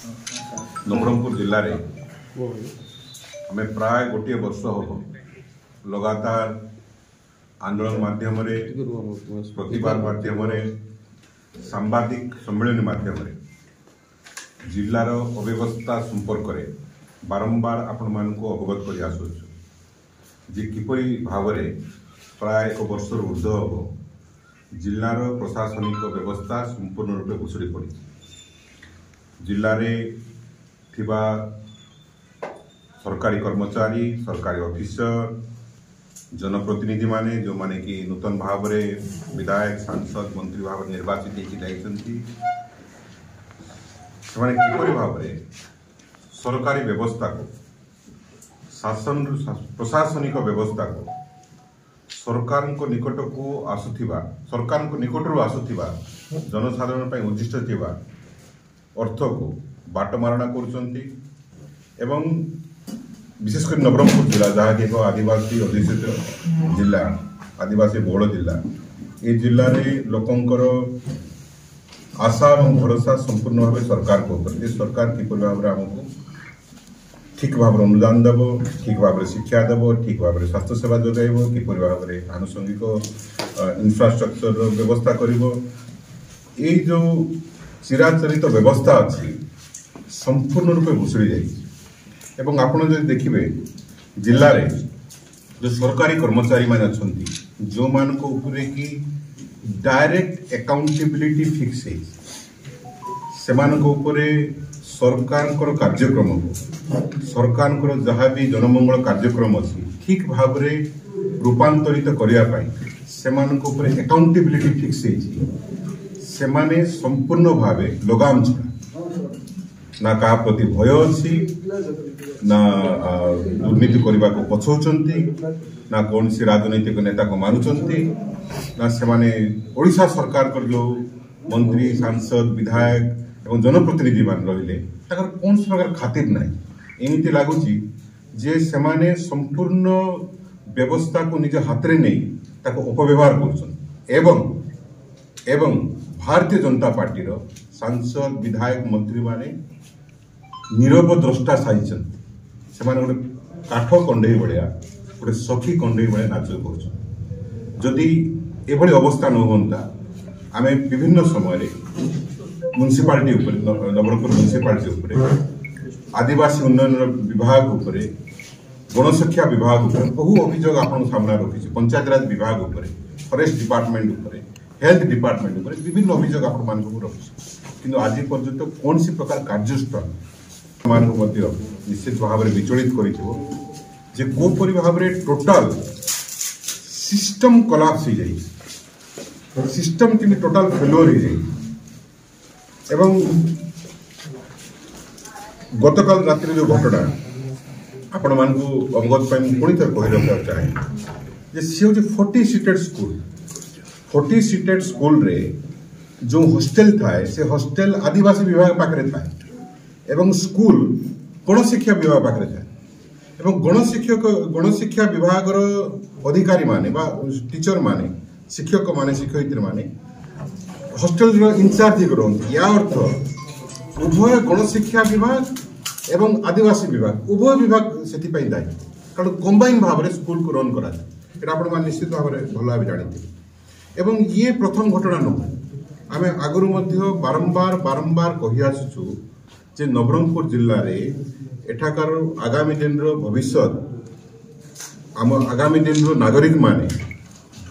नवरंगपुर जिले में हमें प्राय गोटे वर्ष हम लगातार आंदोलन माध्यम प्रतिवाद माध्यम सांबादिक सम्मेलन माध्यम जिलार अव्यवस्था संपर्क में बारंबार आपण मान अवगत कर किपरि भाव प्राय एक वर्ष ऊर्ध हम जिलार प्रशासनिक व्यवस्था संपूर्ण रूपे भुशुड़ी पड़ी जिले में थिबा सरकारी कर्मचारी सरकारी ऑफिसर जनप्रतिनिधि माने जो माने कि नूतन भाव में विधायक सांसद मंत्री भाव निर्वाचित किपरि भाव में सरकारी व्यवस्था को शासन प्रशासनिक व्यवस्था को सरकार निकट को आसुथिबा सरकार निकटरू आसुथिबा जनसाधारण पर उद्दिष्ट थिबा अर्थ को बाटमारणा करुचंती एवं विशेषकर नवरंगपुर जिला जहाँ कि एक आदिवासी अधिष्ठित जिला आदिवासी बहुल जिला ये जिले में लोकंकर आशा और भरोसा संपूर्ण भाव सरकार को सरकार किपरि भाव में आमको ठीक भाव में अनुदान देव ठीक भाव में शिक्षा देव ठीक भाव में स्वास्थ्य सेवा जोगाइब किपरि भाव में आनुषंगिक इंफ्रास्ट्रक्चर व्यवस्था करिवो ये जो चिराचरित व्यवस्था अच्छी संपूर्ण रूपे भुशुड़ी जाइए एवं आपण जो देखिए जिले में जो सरकारी कर्मचारी मान अच्छा जो मान को ऊपर की डायरेक्ट अकाउंटेबिलिटी फिक्स है से सरकार कार्यक्रम को सरकार जहाँ भी जनमंगल कार्यक्रम अच्छी ठीक भाव में रूपांतरित करने से अकाउंटेबिलिटी फिक्स है संपूर्ण भाव लगाम छड़ा ना क्या प्रति भय अच्छी ना दुर्नीति करने को पछौचंती ना कौन सी राजनैतिक नेता को मानुचंती ना से ओडिशा सरकार कर जो मंत्री सांसद विधायक एवं जनप्रतिनिधि मान रहिले कौन सी प्रकार खातिर ना एमती लगुच जे से संपूर्ण व्यवस्था को निज हाथ में नहीं अपव्यवहार कर भारतीय जनता पार्टी सांसद विधायक मंत्री माने नीरव द्रष्टा साइज से गोटे काठ कंडे भाया गोटे सखी कंडे भाया नाच करी एभली अवस्था न होता आम विभिन्न समय म्युनिसिपालिटी नवरंगपुर म्युनिसिपालिटी आदिवासी उन्नयन विभाग गणशिक्षा विभाग बहु अभियोग आपन सामना रखी पंचायतराज विभाग फॉरेस्ट डिपार्टमेंट हेल्थ डिपार्टमेंट विभिन्न अभियोग आप रखी कि आज पर्यंत कौन सी प्रकार कार्यस्थल निश्चित भाव में विचलित कर भाव में टोटाल सिस्टम कोलैप्स हो जाए सिस्टम कि टोटाल फेल्योर हो जाए एवं गतकाल रात्रि जो घटना आपण मान अवगत पुणी थर कही रखा चाहे सी हूँ 40 सीटेड स्कूल रे जो हॉस्टेल थाए से हॉस्टेल आदिवासी विभाग पाखे थाए एवं स्कूल गणशिक्षा विभाग पाखे थाए एवं गणशिक्षा विभाग अधिकारी माने बा टीचर माने शिक्षक माने शिक्षयित्री माने हॉस्टेल इंचार्ज रहती या अर्थ उभय गणशिक्षा विभाग एवं आदिवासी विभाग उभय विभाग से दायी कारण कंबाइन भाव में स्कूल को रन करा निश्चित भाव में भल भाव जानते एवं ये प्रथम घटना नुह आम आगु बारंबार बारंबार कही आसुचु जे नवरंगपुर जिले में एठाकार आगामी दिन भविष्य आम आगामी दिन नागरिक माने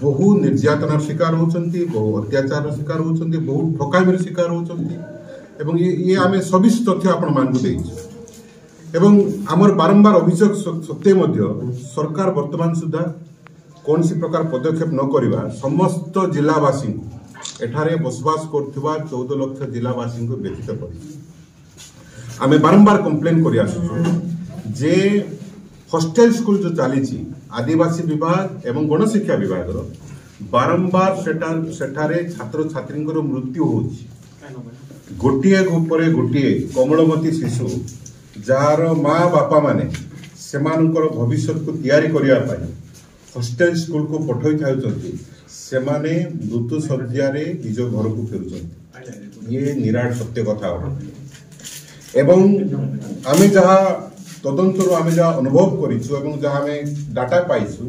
बहु निर्यातनार शिकार होती बहु अत्याचार शिकार होती बहु ठकामी शिकार होती ये आम सविश तथ्य आपण मान एवं आमर बारंबार अभियोग सत्वे सरकार वर्तमान सुधा कौन सी प्रकार पदक्षेप न करवा समस्त जिलावासी एठारे बसवास करथिबा 14 लाख जिलावासी को व्यतीत कर आमे बारंबार कंप्लेन करि आसु जे हॉस्टेल स्कूल जो चली आदिवासी विभाग एवं गणशिक्षा विभाग बारंबार सेठारे छात्र छात्री मृत्यु हो गोटे गोटे कमलमती शिशु जार माँ बापा माने सेमानकर भविष्य को तैयारी करने हॉस्टेल स्कूल को पठई था मृत्यु शଯ୍ୟା निज घर को फेरुचंती ये निराट सत्य कथा एवं आमे जहाँ तदंतर आमे जहाँ अनुभव करिछु एवं जहाँ आमे डाटा पाइछु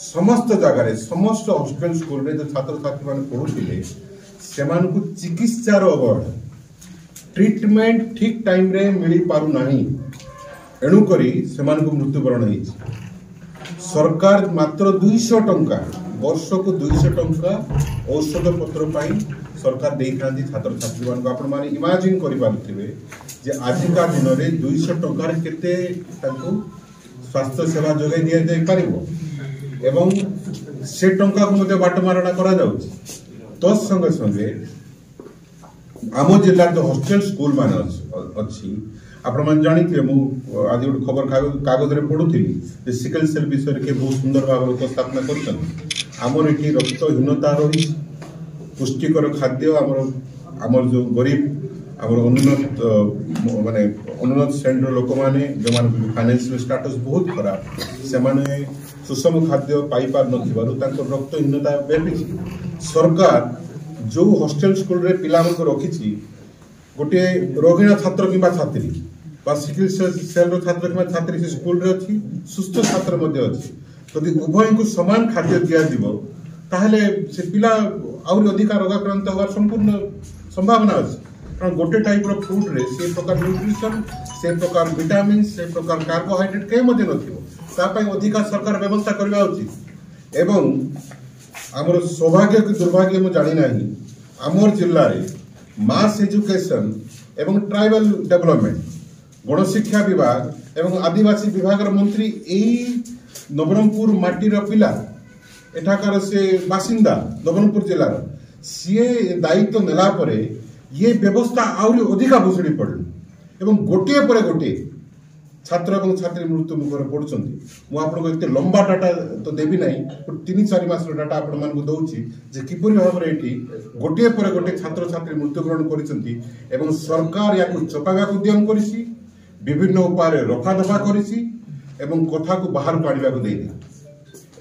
समस्त जगह समस्त हॉस्टल स्कूल रे जो छात्र छात्री मान पढ़ुथिले सेमान को चिकित्सार अभाव ट्रीटमेंट ठीक टाइम रे मिली पारु नाही एणु करी सेमान को मृत्युवरण होइछि। सरकार मात्र 200 टंका वर्ष को 200 टंका औषध पत्र पाई सरकार दे थांती छात्र छात्री मान को आपण माने इमेजिन करि पारुथिबे जे आजिका दिन रे 200 टंका रे केते ताको स्वास्थ्य सेवा जोगाई दिया जाय पारिबो एवं से टंका को मते बाट मारणा करा जाउछि। तो संगे संगे आम जिला जो हॉस्टल स्कूल मान अच्छी आपण मान जानिथिबे मु आज गोटे खबर कागज रे पढुथिली जे सिकल सेल विषय के बहुत सुंदर भाव उपस्थापना करछन। आमर एठी रक्तहीनता रही पुष्टिकर खाद्य आमर जो गरीब आमर उन्नत माने उन्नत श्रेणी लोक माने जो मान फाइनेंशियल स्टेटस बहुत खराब से माने सुषम खाद्य पाई पार नथिबारु तांको रक्तहीनता बेबी सरकार जो हॉस्टल स्कूल रे पिला मन को रखिछि गोटे रोगिणा छात्र किबा छात्री बा सिकल सेल रो छात्र किबा छात्री से स्कूल रे अछि सुस्थ छात्र मध्ये अछि यदि उभय को समान खाद्य दिया दिबो ताहले से पिला और अधिक रोगाक्रांत होवार संपूर्ण संभावना अछि। कारण गोटे टाइप रो फूड रे से प्रकार न्यूट्रिशन से प्रकार विटामिन से प्रकार कार्बोहाइड्रेट के मध्ये नथिबो ता पई अधिक सरकार व्यवस्था करबा उचित। एवं आमर सौभाग्य कि दुर्भाग्य मु जानि नाही आमर जिल्ला रे मास एजुकेशन एवं ट्राइबल डेवलपमेंट गणशिक्षा विभाग एवं आदिवासी विभाग मंत्री एई नवरंगपुर माटी रो पिला एठाकार से बासिंदा नवरंगपुर जिला रो सीए दायित्व नेला परे ये व्यवस्था आउरी अधिका भुसड़ी पड़ल एवं गोटे पर गोटे छात्र एवं छात्री मृत्यु मुखर पड़ुछंती। मु आपन को एते लंबा डाटा तो देबी नाही 3-4 मास रो डाटा आपन मान को दउची जे किपरि भाव रे एठी गोटे पर गोटे छात्र छात्री मृत्युवरण करिसंती एवं सरकार याकु चपागा उद्यम करिसी विभिन्न उपाय रे रखा दफा करिसी एवं कथा को बाहर काढिबा को देई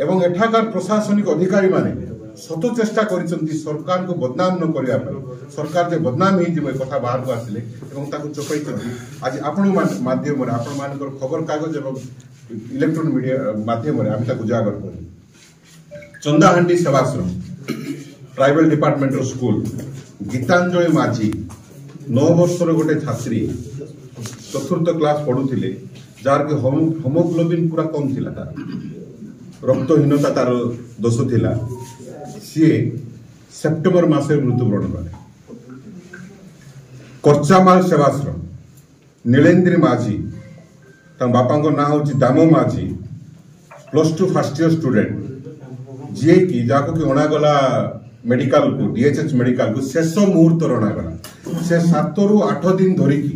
एवं एठाकार प्रशासनिक अधिकारी माने सत चेष्टा करिसंती सरकार को बदनाम न करिया पर सरकार जे बदनाम ही जिवे कथा बाहर को आसिले एवं ताको चपाई करती आज आपण माध्यम रे आपण मानकर खबर कागज एवं इलेक्ट्रॉनिक मीडिया माध्यम रे आमी ताको उजागर करी। चंदाहांडी सेवाश्रम ट्राइबल डिपार्टमेंट रो स्कूल गीतांजलि माझी 9 वर्ष रो गोटे छात्री चतुर्थ क्लास पढुथिले जार के होमोग्लोबिन पूरा कम थिला तार रक्तहीनता तार दोष थिला सी सेप्टेम्बर मासे मृत्युवरण कले। कर्चामाल सेवाश्रम नीलेन्द्री माझी बापा ना हूँ दामो माझी +2 फर्स्ट ईयर स्टूडेंट जी की जाको कि अणागला मेडिकल को डीएचएच मेडिकल को शेष मुहूर्त अणागला से 7 ରୁ 8 दिन धरिकी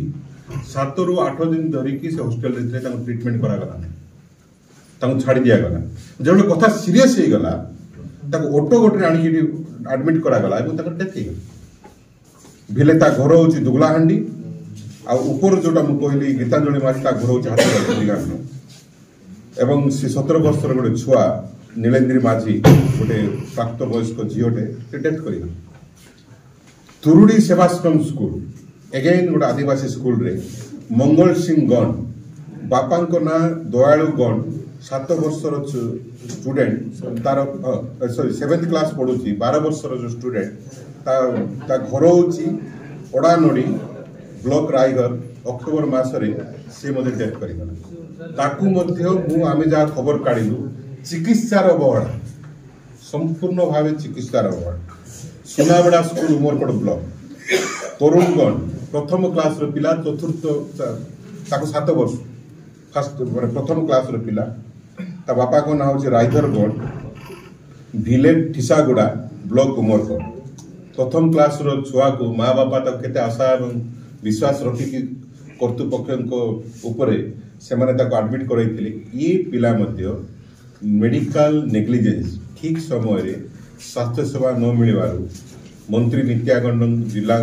से हॉस्पिटल रे ट्रीटमेंट करागला छाड़ी दिगला जो कथा सीरीयस हो गला ऑटो गोटे आनी एडमिट करागला डेथ हो भिले ता घर हूँ दुगलाहांडी आ ऊपर जोटा मु कहली गीतांजलि माझी ता घर हूँ हाथ एवं से 17 वर्ष गोटे छुआ नीलेन्द्री माझी गोटे प्राप्त वयस्क झीटे डेथ कर। तुरुड़ी सेवाश्रम स्कूल एगेन गोटे आदिवासी स्कूल रे मंगल सिंह गण बापा ना दयालु गण 7 वर्षर स्टूडेंट तार सॉरी 7th क्लास पढ़ुची 12 वर्षर जो स्टूडेंट ता घर हूँ ओडानोड़ी ब्लॉक रायगढ़ अक्टोबर मासरे से मते डेथ करिगला ताकू मध्य मु आमे जा खबर काढिलु चिकित्सार अवहेला संपूर्ण भावे चिकित्सार अवहेला। सुनाबेड़ा स्कूल उमरकोट ब्लॉक तरुणगण प्रथम क्लास रो पिला चतुर्थ ताको 7 वर्ष फर्स्ट प्रथम क्लास रो पिला ता बापा को ना होचे रायधरगढ़ विलेज ठिसागुड़ा ब्लॉक उमरकोट प्रथम क्लास रो छुआ को माँ बापा तक केते आशा एवं विश्वास रखिकी कर्तृपक्ष उपरे से एडमिट कराइथिले ये पिला मध्य मेडिकल नेग्लिजेंस ठीक समय स्वास्थ्य सेवा न मिलवारू मंत्री नित्यागंड जिला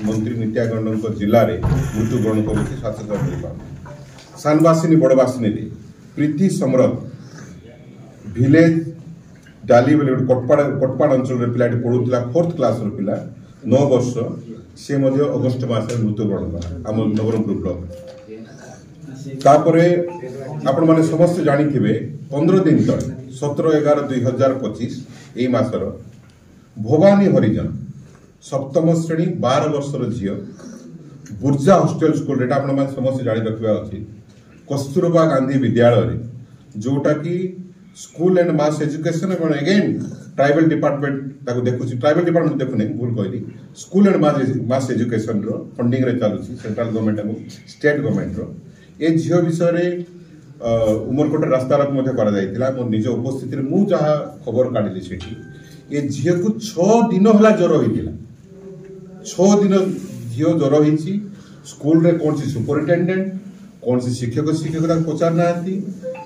मंत्री नित्यागंड जिले में मृत्युवरण कर स्वास्थ्य सेवा मिल सानवासिनी बड़वासिनी प्रीति सम्रत विलेज डाली कटपाड़ अंचल पिला पढ़ुला 4th क्लास पिला 9 वर्ष से अगस्ट मस मृत्युवरण कला आम नवरंगपुर ब्लॉक तापरे आपण माने समस्त जानी 15 दिन तले 17/11/2025 यही मासर भवानी हरिजन सप्तम श्रेणी 12 वर्षर झील बुर्जा हॉस्टेल स्कूल रेटा आपण माने समस्त जानी रखबा अछि कस्तूरबा गांधी विद्यालय जोटा कि स्कूल एंड मास एजुकेशन एवं अगेन ट्राइबल डिपार्टमेंट ताको देखुची ट्राइबल डिपार्टमेंट देखुने भूल कहली स्कूल एंड मास एजुकेशन रो फंडिंग रे चालुची सेंट्रल गवर्नमेंट एवं स्टेट गवर्नमेंट रो ए झील विषय रे उमरकोट रास्तारोक मध्य करा जायतिला मोर निज उपस्थिति रे मु जहा खबर काढिली सेठी ए झील को 6 दिन होला ज्वर होइतिला 6 दिन झील ज्वर होइची स्कूल रे कोन सी सुपरिटेंडेंट कौन सी शिक्षक पचार ना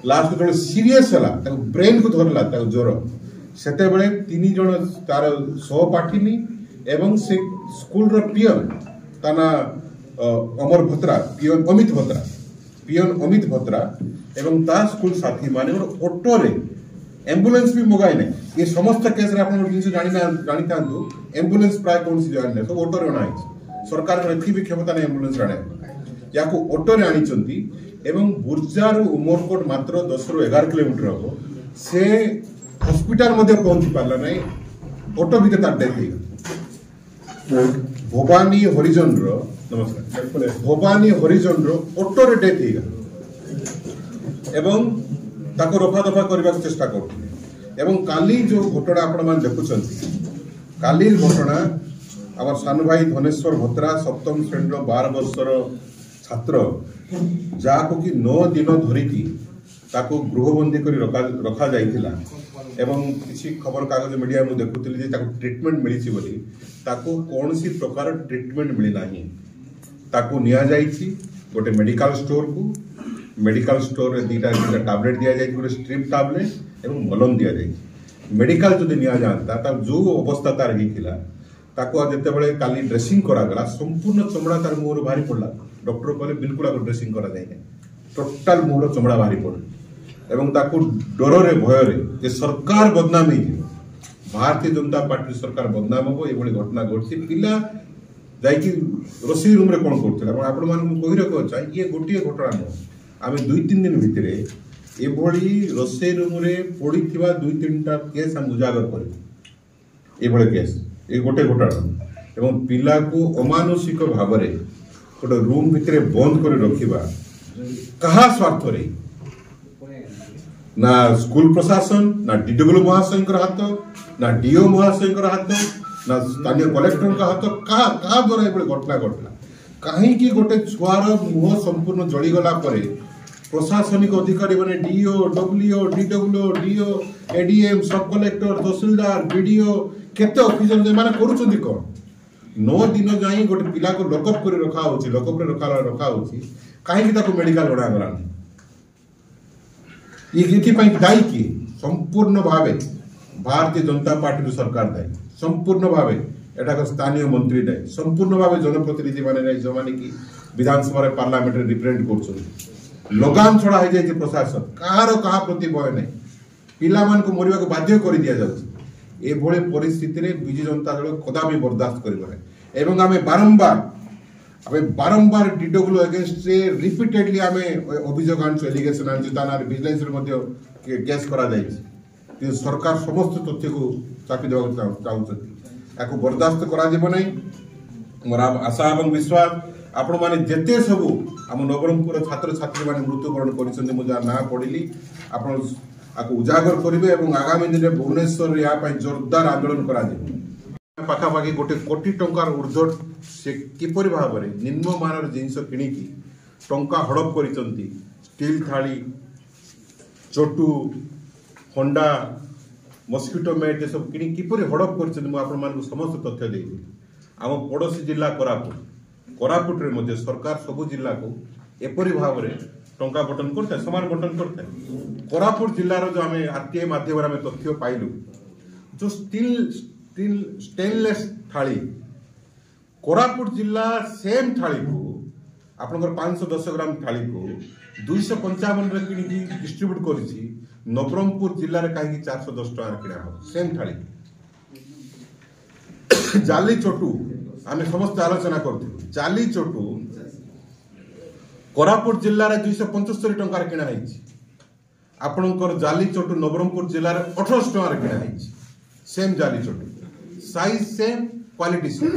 लास्ट जो सीरीयस है ब्रेन को धरला ज्वर से 3 जन तार सहपाठिनी एवं से स्कूल रो पियन ताना अमर भत्रा पियन अमित भत्रा एवं ता स्कूल साथी माने ऑटो रे एम्बुलेंस भी मगाई नहीं ये समस्त केस रे आपण जिन जानी थांतु एम्बुलेंस प्राय कौन सी जान नहीं सब ऑटो रे ना सरकार रे भी क्षमता नहीं एम्बुलेंस आने या ऑटो रे आनी एवं बुर्जार उमरकोट मात्र 10 ରୁ 11 किलोमीटर हम से हॉस्पिटल मध्य पहुंची पारला नहीं ऑटो भी तार डेथ भवानी हरिजन रो नमस्कार भवानी हरिजन रो ऑटो रे डेथ एवं ताको रफा दफा करने चेष्टा करते एवं काली जो घटना आपण मान देखुछंती काली घटना आम सान भाई धनेश्वर भत्रा सप्तम श्रेणी 12 वर्षर छात्र जाको कि 9 दिन धरिकी ताको गृहबंदी करी रखा जाइथिला एवं किसी खबर कागज मीडिया में देखुଥିଲି जे ताको ट्रीटमेंट मिलिछि बोली ताको कोनसी प्रकार ट्रीटमेंट मिली नाही ताको निया जाइछि गोटे मेडिकल स्टोर रे दीटा टैबलेट दिया जाइछि गोटे स्ट्रिप टैबलेट एवं मलम दिया जाइछि मेडिकल जदि निया जानता ता जो अवस्था तार हिथिला ताको जेतेबेले काली ड्रेसिंग करा गला संपूर्ण चमड़ा तार मुहर भारी पड़ला डॉक्टर कहले बिल्कुल आगे ड्रेसिंग करा जाए टोटाल मुहर चमड़ा भारी पड़े एवं ताको डर रे भय रे जे सरकार बदनाम ही भारतीय जनता पार्टी सरकार बदनाम हो ये घटना घटसी पिला जाइकी रोसई रूम रे कोन करथिला आपण मान कहि रखो चाहि ये गोटिए घटना न आमे 2-3 दिन भितरे एभली रोसई रूम रे पड़ीथिबा 2-3टा केस हम उजागर करिबो एभले केस ए गोटे घटना एवं पिला को अमानुषिक भाव रे गोटे रूम भितर बंद कर रखा कहा स्वार्थ रे ना स्कूल प्रशासन ना डीडब्ल्यू महाशय हाथ ना डीओ महाशय हाथ ना स्थानीय कलेक्टर का हाथ क्या द्वारा ये घटना घटला कहीं गोटे छुआर मुह संपूर्ण जलीगला प्रशासनिक अधिकारी मैंने डीओ डब्ल्यूओ डीडब्ल्यूओ डीओ एडीएम सब कलेक्टर तहसीलदार बीडीओ केते ऑफिसर जे माने करूछंती कोन 9 दिन जाई गोटे पिला को लॉकअप कर रखा होची कहीं मेडिकल लड़ा गला ये दायी किए संपूर्ण भावे भारतीय जनता पार्टी सरकार दायी संपूर्ण भावे एटा स्थानीय मंत्री दायी संपूर्ण भावे जनप्रतिनिधि माने जो माने कि विधानसभा पार्लियामेंट रिप्रेजेंट कर लगाम छड़ा हो जाए प्रशासन कहा प्रति भय नहीं पिला मान को मरिया को बाध्य कर दिया जाउछि एभଳି परिस्थिति विजु जनता दल कदापि बर्दाश्त कर एवं आमे बारंबार डीडब्ल्यू अगेंस्ट रिपीटेडली आमे अभियोग आनु एलिगेशन आनु ताना विजिलेंस रे मध्य केस करा जाय सरकार समस्त तथ्य को चापी देवा चाहते या बर्दाश्त करा जिवो नै मोर आशा एवं विश्वास आपण माने जेते सबु आम नवरंगपुर छात्र छात्री माने मृत्युवरण करिसंते मु जा ना पड़िली आपण आको उजागर करिवे एवं आगामी दिन में भुवनेश्वर या पई जोरदार आंदोलन करा जिवो पाखापाखि 1 कोटी टंकार ऊर्ध्व से किपरि भाव में निम्न मानर जिनस किणिकी टंका हड़प करिसंती स्टील थाली चोटू होंडा मस्किटो मेट सब किणी किपरि हड़प करिसंती मु आपण मान समस्त तथ्य देई आम पड़ोसी जिला कोरापुट रे मध्य सरकार सबु जिला को एपरि भाव में टंका बटन करते समान बटन करते कोरापुट जिलार जो आम आरटीआई माध्यम तथ्य पाइलु जो स्टील स्टेनलेस थाली कोरापुट जिला सेम थाली को आपनकर 510 ग्राम थाली को 255 रे किणी डिस्ट्रीब्यूट करिछि नवरंगपुर जिल्ला रे काहे 410 टका किणा हो सेम थाली जाली चोटू आम समस्त आलोचना करूँ जाली चोटू कोरापुट जिले में 275 टंकार किणा आपणकर जाली चोटू नवरंगपुर जिले में 1800 टंकार किणा सेम जाली चोटू साइज सेम क्वालिटी सेम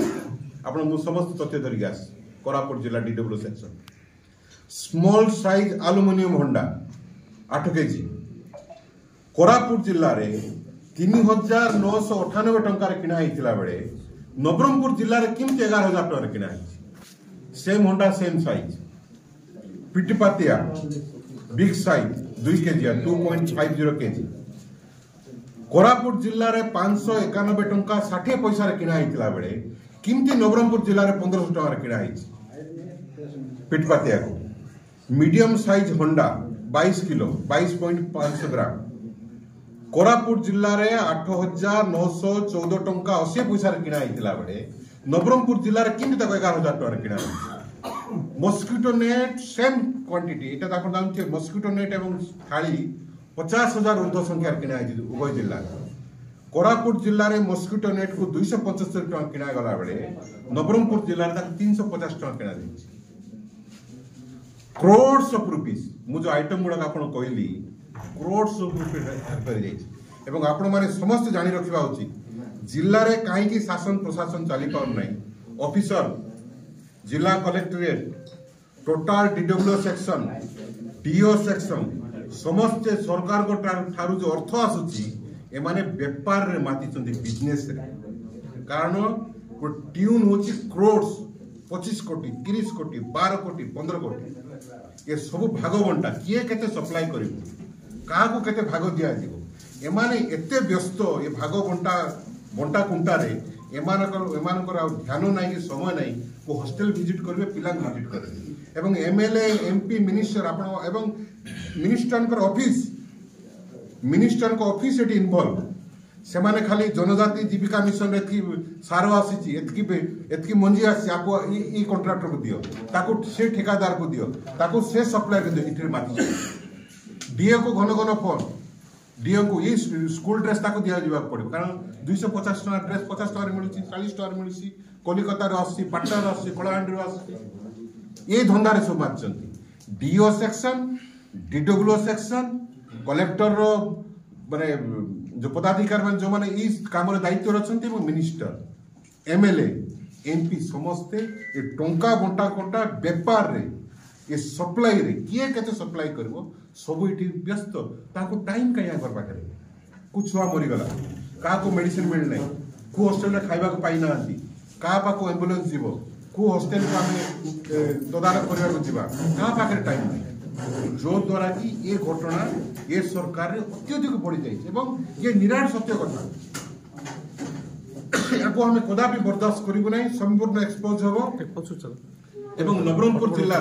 आप समस्त तथ्य धरिक आस कोरापुट जिला DW section small size aluminium हंडा 8 केजी कोरापुट जिले में 3998 टंकार किणा बेले नवरंगपुर जिले में किमती 11,000 टंकार किणा सेम हंडा सेम साइज पिटिपातिया big size 2 KG 2.50 KG Koraput जिले में 591 टंका 60 पैसा किणा बेले किमती नवरंगपुर जिले में 1500 टंकार किणा पिटिपातिया को मीडियम साइज हंडा 22 किलो 22.5 ग्राम कोरापुट जिले में 8,914 टंका 80 पैसा किणा बेले नवरंगपुर जिले में किमती 11,000 टंका किणा मस्किटो नेट सेम क्वांटिटी ये आप जानते मस्किटो नेट एवं थाली 50,000 ऊर्ध्व संख्या किणा उभय जिला कोरापुट जिले में मस्किटो नेट को 275 टंका किणा गला बेले नवरंगपुर जिले में 350 टंका किणा क्रोड्स ऑफ रुपीज मु जो आइटम गुड़ा आप कहली क्रोड्स ऑफ रुपीज एवं आपण मैंने समस्त जानी रखा उचित जिले में कहीं शासन प्रशासन चली पार ना ऑफिसर जिला collectorate total DW section DO section समस्ते सरकार को ठारू जो अर्थ आसूची एमाने बेपार रे माती बिजनेस रे कारण ट्यून होची क्रोड्स 25 कोटी 30 कोटी 12 कोटी 15 कोटी ये सब भाग बंटा किए केते सप्लाई करिवो काहाको केते भाग दिया दिवो एमाने एते व्यस्त ये भाग बंटा कुंटा रे एमानकर ध्यान नाई कि समय नाई को हॉस्टल विजिट करेंगे पिला विजिट करेंगे एवं एमएलए एमपी मिनिस्टर आपण एवं मिनिस्टर को ऑफिस एटी इन्वॉल्व से माने खाली जनजाति जीविका मिशन एतकी सारो आसी एतकी मंजी आसी आपको ई कॉन्ट्रैक्टर को दियो ताको से ठेकेदार को दियो ताको से सप्लाई को दियो इतरे माती डीओ को घन घन फोन डीओ को ये स्कूल ड्रेस ताको दिया जीवा पड़ो कारण 250 टका ड्रेस 50 टका मिलुची 40 टका मिलुची कोलकाता रे आसी पटना रे आसी कलाहांडी रे आसी ये धंदा रे सब मारचंती DO section DW section collector रो माने जो पदाधिकारी मान जो माने इस काम रे दायित्व रछंती एवं मिनिस्टर एमएलए एमपी समस्ते ये टंका बंटा कोटा व्यापार रे ये सप्लाई रे किए केते सप्लाई करबो सब इटी व्यस्त ताको टाइम कया कर पाखरे कुछ छुआ मरी गला का को मेडिसिन मिल नै को हॉस्टल रे खाइबा को पाई नांती का पाको एम्बुलेंस जीवो को हॉस्टल को हमें तदारक करबा को जीवा का पाखरे टाइम नै जो द्वारा कि ये घटना ये सरकार रे अत्यधिक बढ़ी जाइए एवं ये निराट सत्य कथा याको हमें कदापि बर्दाश्त करिबो नै संपूर्ण एक्सपोज होबो एवं नवरंगपुर जिल्ला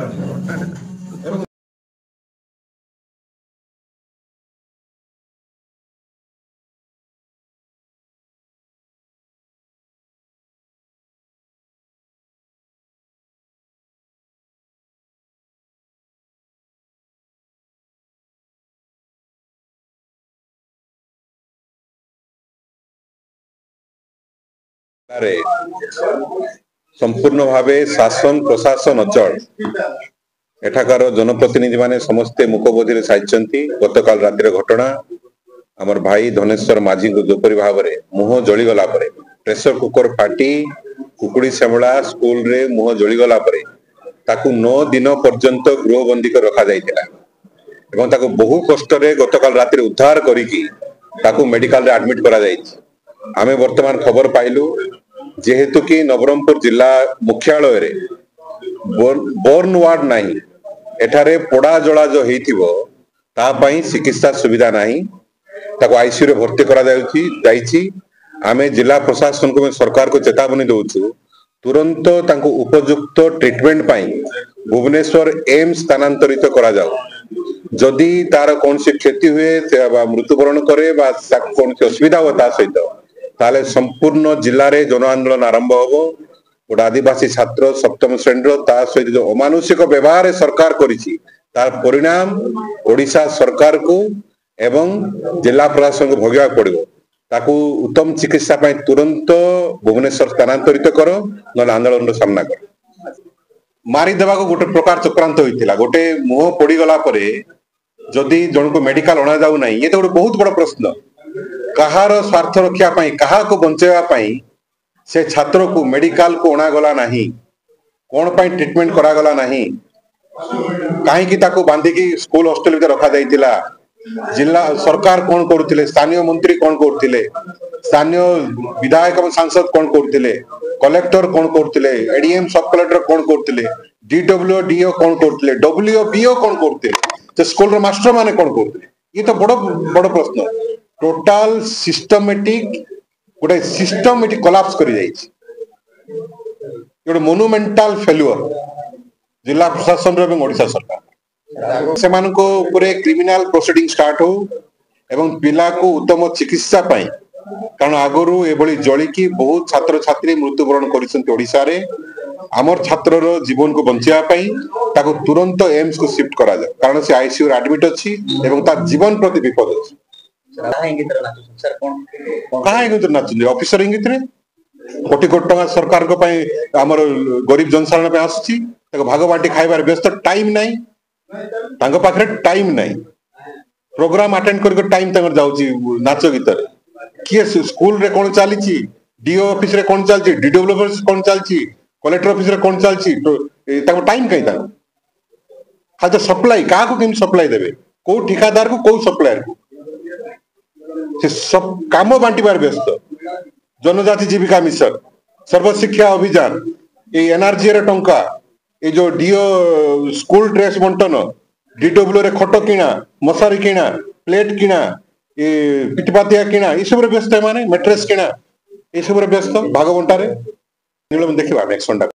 रे संपूर्ण भावे शासन प्रशासन अचल एठाकार जनप्रतिनिधि माने समस्ते मुखबोधि साइछंती गतकाल रातिर घटना हमर भाई धनेश्वर माझी को जोपरी भाव में मुह जलीगला प्रेसर कुकर फाटी कुकुड़ी श्यामला स्कूल रे मुह जलीगला ताकू 9 दिन पर्यंत गृहबंदी कर रखा जाइतिला एवं ताकू बहु कष्ट रे गतकाल रातिर उद्धार करिकी ताकू मेडिकल रे एडमिट करा जाइछि आमे वर्तमान खबर पाइलु जेहेतु कि नवरंगपुर जिला मुख्यालय रे बोर्न वार्ड नहीं एठारे पोड़ा जला जो हेतिबो ता पई चिकित्सा सुविधा नहीं ताको आईसीयू रे भर्ती करा जाइछि आमे जिला प्रशासन को सरकार को चेतावनी दउछु तुरंत तांको उपयुक्त ट्रीटमेंट पई भुवनेश्वर एम्स स्थानांतरित करा जाओ जदि तार कौन से क्षति हुए मृत्युवरण करे कौन से असुविधा हो सहित ताले संपूर्ण जिले में जन आंदोलन आरंभ होबो गोटे आदिवासी छात्र सप्तम श्रेणी ता सहित जो अमानुषिक व्यवहार सरकार करिछि तार परिणाम ओडिशा सरकार को एवं जिला प्रशासन को भोगवा पड़ो ताकू उत्तम चिकित्सा पाई तुरंत भुवनेश्वर स्थानांतरित कर न आंदोलन सामना कर मारिदेवा को गोटे प्रकार चक्रांत होता गोटे मुह पड़गला जदि जन को मेडिकल अणा जाऊ ना ये तो गोटे बहुत बड़ प्रश्न कहार स्वार्थ रक्षा क्या बचाई से छात्र को मेडिकल को अणागला ना कौन पाई ट्रीटमेंट करागला ना कहीं बांधिकी स्कूल हॉस्टल रखा जाइतिला जिला सरकार कौन करुले स्थानीय मंत्री कौन करुले स्थानीय विधायक और सांसद कौन करुले कलेक्टर कौन करुले एडीएम सब कलेक्टर कौन करुले डीडब्ल्यू डीओ कौन करुले डब्ल्यूबीओ कौन करुले तो स्कूल मास्टर माने कौन करुले ये तो बड़ बड़ प्रश्न टोटाल सिस्टमेटिक गोटे सिस्टम ये कोलाप्स कर गोटे मोनुमेंटाल फेल्युअर जिला प्रशासन और ओडिशा सरकार से क्रिमिनाल प्रोसीडिंग स्टार्ट हो एवं पिला को उत्तम चिकित्सा पाई कारण आगरू एभली जलिकी बहुत छात्र छात्री मृत्युवरण कर आमर छात्र जीवन को बचाई तुरंत एम्स को शिफ्ट करा जाए कारण से आईसीयू एडमिट अच्छी एवं जीवन प्रति विपद अच्छी कहा इंगित नाचुंदी ऑफिसर इंगित रे कोटी कोटी टका सरकार को आमर गरीब जनसाधारण आसुची भाग बांटी खाइबार व्यस्त टाइम नहीं तांको पाखरे टाइम नहीं प्रोग्राम अटेंड कर टाइम जाउची नाच गीत किए स्कूल रे कौन चली डीओ ऑफिस रे कौन चलची डीडब्ल्यू ऑफिस कौन चलची कलेक्टर ऑफिस रे कौन चलची टाइम कहीं खाली सप्लाई क्या केम सप्लाई देवे को ठिकादार को को सप्लायर को से सब काम बांटिबार व्यस्त जनजाति जीविका मिशन सर्वशिक्षा अभियान ये एनआरजी रे टंका ये जो डीओ स्कूल ड्रेस बंटन डीडब्ल्यू रे खट किणा मशारी किणा प्लेट किणा ये पिठपातिया किणा ये सब व्यस्त है माने मेट्रेस किणा ये सब व्यस्त भाग बंटारे देखा नेक्स्ट